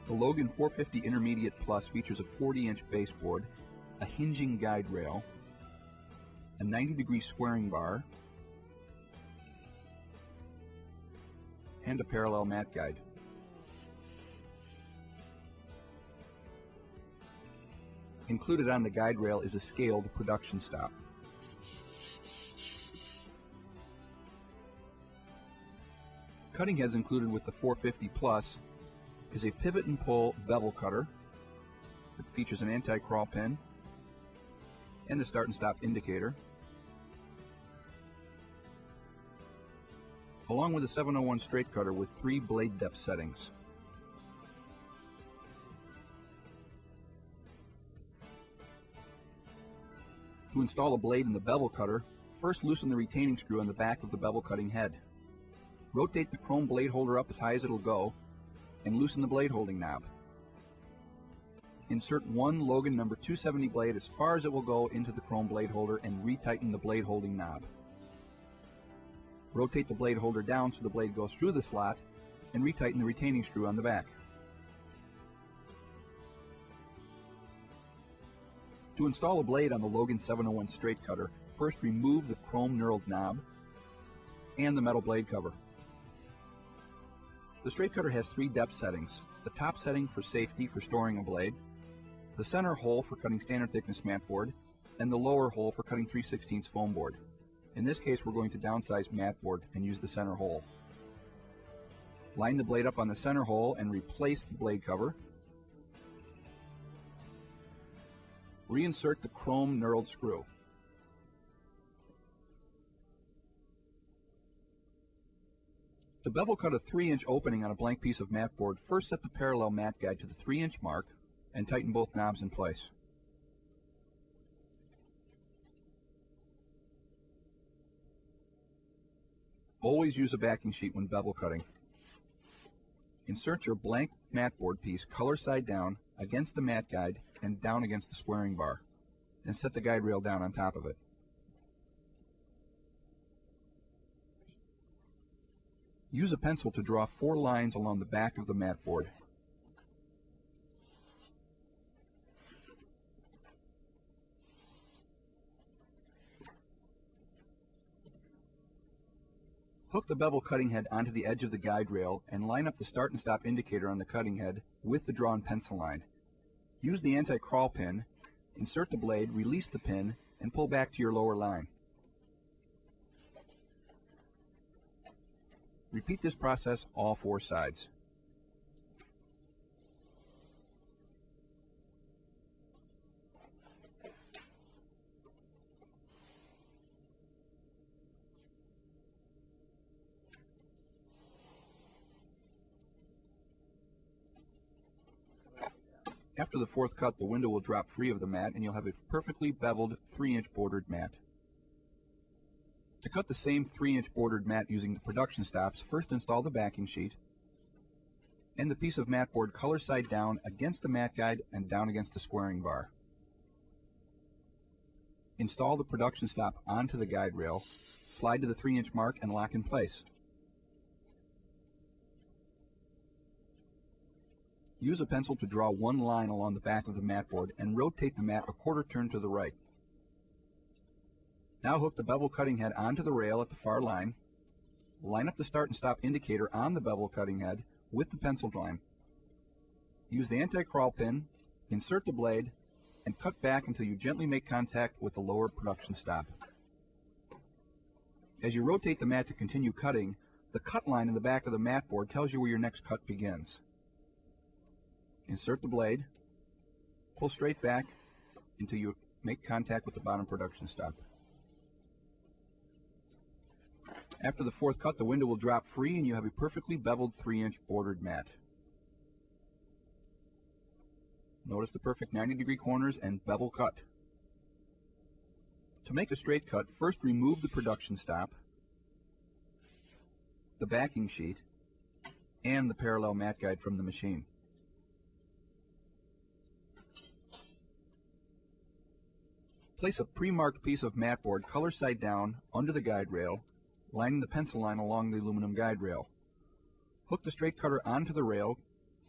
The Logan 450 Intermediate Plus features a 40-inch baseboard, a hinging guide rail, a 90-degree squaring bar, and a parallel mat guide. Included on the guide rail is a scaled production stop. Cutting heads included with the 450 Plus is a pivot and pull bevel cutter that features an anti-crawl pin and the start and stop indicator, along with a 701 straight cutter with 3 blade depth settings. To install a blade in the bevel cutter, first loosen the retaining screw on the back of the bevel cutting head. Rotate the chrome blade holder up as high as it'll go and loosen the blade holding knob. Insert one Logan number 270 blade as far as it will go into the chrome blade holder and retighten the blade holding knob. Rotate the blade holder down so the blade goes through the slot and retighten the retaining screw on the back. To install a blade on the Logan 701 straight cutter, first remove the chrome knurled knob and the metal blade cover. The straight cutter has 3 depth settings: the top setting for safety for storing a blade, the center hole for cutting standard thickness mat board, and the lower hole for cutting 3/16 foam board. In this case, we're going to downsize mat board and use the center hole. Line the blade up on the center hole and replace the blade cover. Reinsert the chrome knurled screw. To bevel cut a 3-inch opening on a blank piece of mat board, first set the parallel mat guide to the 3-inch mark and tighten both knobs in place. Always use a backing sheet when bevel cutting. Insert your blank mat board piece color side down against the mat guide and down against the squaring bar, and set the guide rail down on top of it. Use a pencil to draw 4 lines along the back of the mat board. Hook the bevel cutting head onto the edge of the guide rail and line up the start and stop indicator on the cutting head with the drawn pencil line. Use the anti-crawl pin, insert the blade, release the pin, and pull back to your lower line. Repeat this process all 4 sides. After the 4th cut, the window will drop free of the mat and you'll have a perfectly beveled 3-inch bordered mat. To cut the same 3-inch bordered mat using the production stops, first install the backing sheet and the piece of mat board color side down against the mat guide and down against the squaring bar. Install the production stop onto the guide rail, slide to the 3-inch mark and lock in place. Use a pencil to draw 1 line along the back of the mat board and rotate the mat a 1/4 turn to the right. Now hook the bevel cutting head onto the rail at the far line. Line up the start and stop indicator on the bevel cutting head with the pencil line. Use the anti-crawl pin, insert the blade, and cut back until you gently make contact with the lower production stop. As you rotate the mat to continue cutting, the cut line in the back of the mat board tells you where your next cut begins. Insert the blade, pull straight back until you make contact with the bottom production stop. After the 4th cut, the window will drop free and you have a perfectly beveled 3-inch bordered mat. Notice the perfect 90-degree corners and bevel cut. To make a straight cut, first remove the production stop, the backing sheet, and the parallel mat guide from the machine. Place a pre-marked piece of mat board color side down under the guide rail, lining the pencil line along the aluminum guide rail. Hook the straight cutter onto the rail,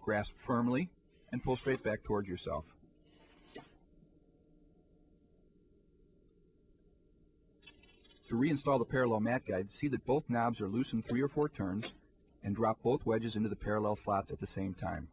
grasp firmly, and pull straight back towards yourself. To reinstall the parallel mat guide, see that both knobs are loosened 3 or 4 turns, and drop both wedges into the parallel slots at the same time.